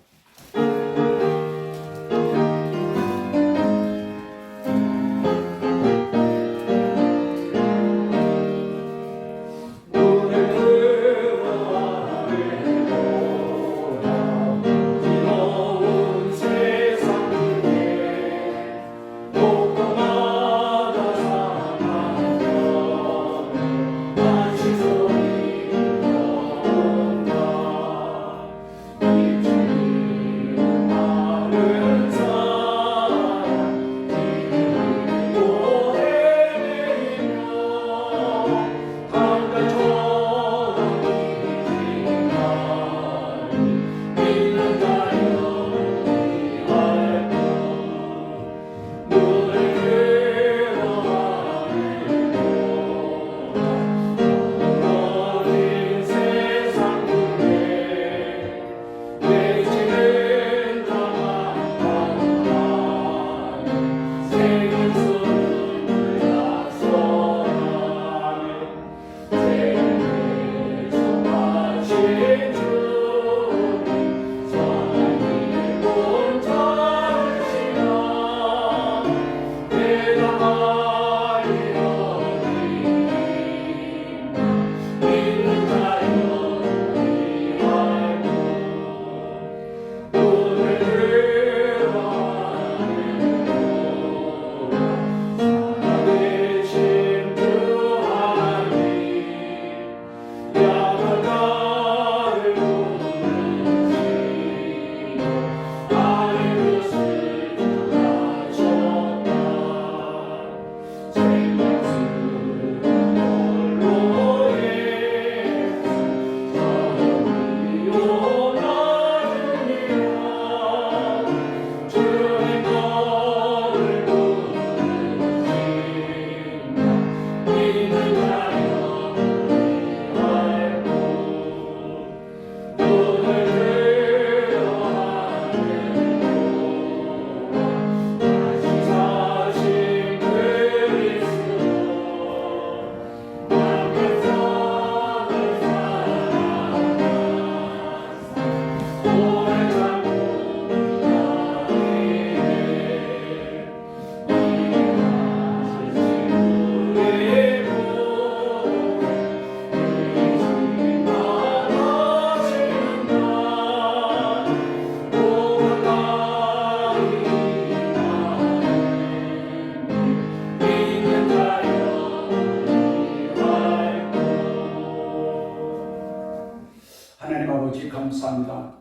감사합니다.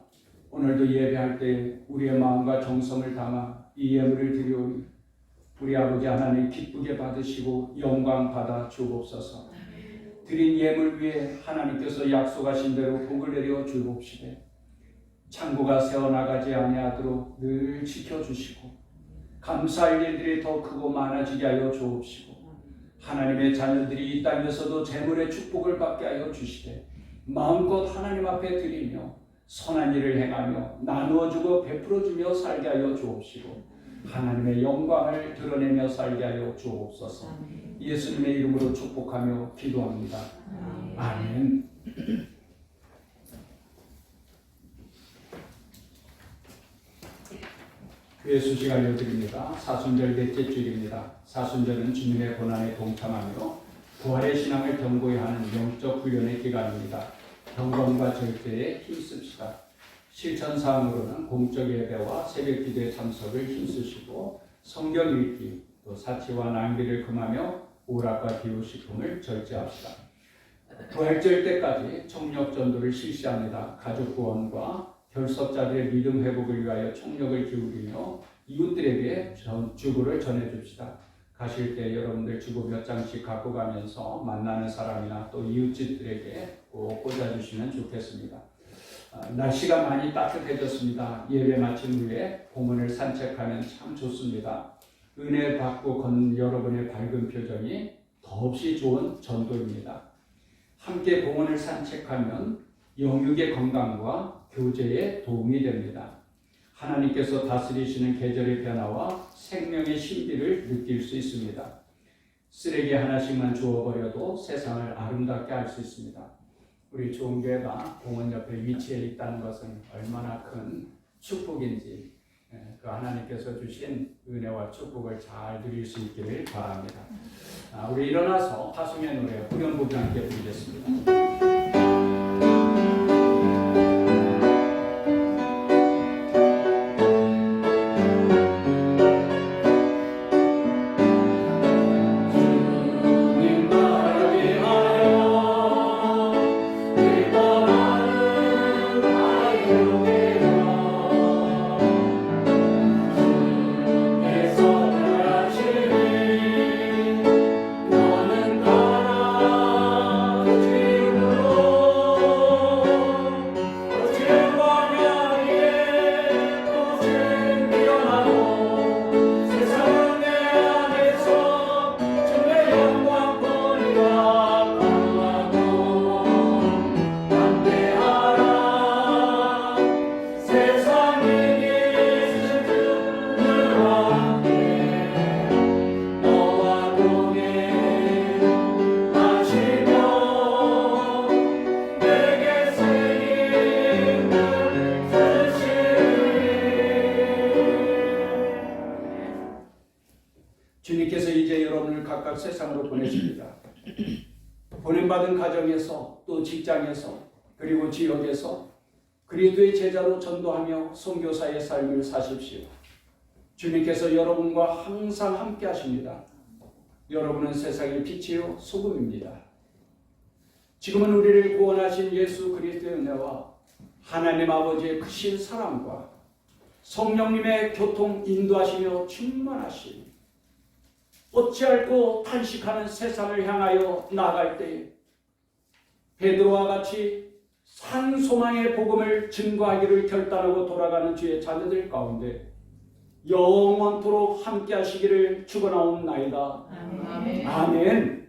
오늘도 예배할 때 우리의 마음과 정성을 담아 이 예물을 드리오니 우리 아버지 하나님 기쁘게 받으시고 영광 받아 주옵소서. 드린 예물 위에 하나님께서 약속하신 대로 복을 내려 주옵시되 창고가 새어나가지 아니하도록 늘 지켜주시고 감사할 일들이 더 크고 많아지게 하여 주옵시고 하나님의 자녀들이 이 땅에서도 재물의 축복을 받게 하여 주시되 마음껏 하나님 앞에 드리며 선한 일을 행하며 나누어주고 베풀어주며 살게 하여 주옵시고 하나님의 영광을 드러내며 살게 하여 주옵소서. 예수님의 이름으로 축복하며 기도합니다. 아멘. 교회 수식 알려드립니다. 사순절 넷째 주일입니다. 사순절은 주님의 고난에 동참하며 부활의 신앙을 견고히 하는 영적 훈련의 기간입니다. 경건과 절제에 힘씁시다. 실천사항으로는 공적 예배와 새벽 기도의 참석을 힘쓰시고 성경 읽기, 또 사치와 낭비를 금하며 오락과 비유식품을 절제합시다. 부활절 때까지 청력 전도를 실시합니다. 가족 구원과 결석자들의 믿음 회복을 위하여 총력을 기울이며 이웃들에게 주보를 전해줍시다. 가실 때 여러분들 주보 몇 장씩 갖고 가면서 만나는 사람이나 또 이웃집들에게 꼭 꽂아주시면 좋겠습니다. 날씨가 많이 따뜻해졌습니다. 예배 마친 후에 공원을 산책하면 참 좋습니다. 은혜 받고 건 여러분의 밝은 표정이 더없이 좋은 전도입니다. 함께 공원을 산책하면 영육의 건강과 교제에 도움이 됩니다. 하나님께서 다스리시는 계절의 변화와 생명의 신비를 느낄 수 있습니다. 쓰레기 하나씩만 주워버려도 세상을 아름답게 할 수 있습니다. 우리 좋은 교회가 공원 옆에 위치해 있다는 것은 얼마나 큰 축복인지 그 하나님께서 주신 은혜와 축복을 잘 누릴 수 있기를 바랍니다. 우리 일어나서 파송의 노래 후렴부분 함께 부르겠습니다. 주님께서 이제 여러분을 각각 세상으로 보내십니다. 보냄받은 가정에서 또 직장에서 그리고 지역에서 그리스도의 제자로 전도하며 선교사의 삶을 사십시오. 주님께서 여러분과 항상 함께 하십니다. 여러분은 세상의 빛이요 소금입니다. 지금은 우리를 구원하신 예수 그리스도의 은혜와 하나님 아버지의 크신 사랑과 성령님의 교통 인도하시며 충만하신 어찌할꼬 탄식하는 세상을 향하여 나아갈 때에 베드로와 같이 산 소망의 복음을 증거하기를 결단하고 돌아가는 주의 자녀들 가운데 영원토록 함께 하시기를 축원하옵나이다.
아멘.
아멘.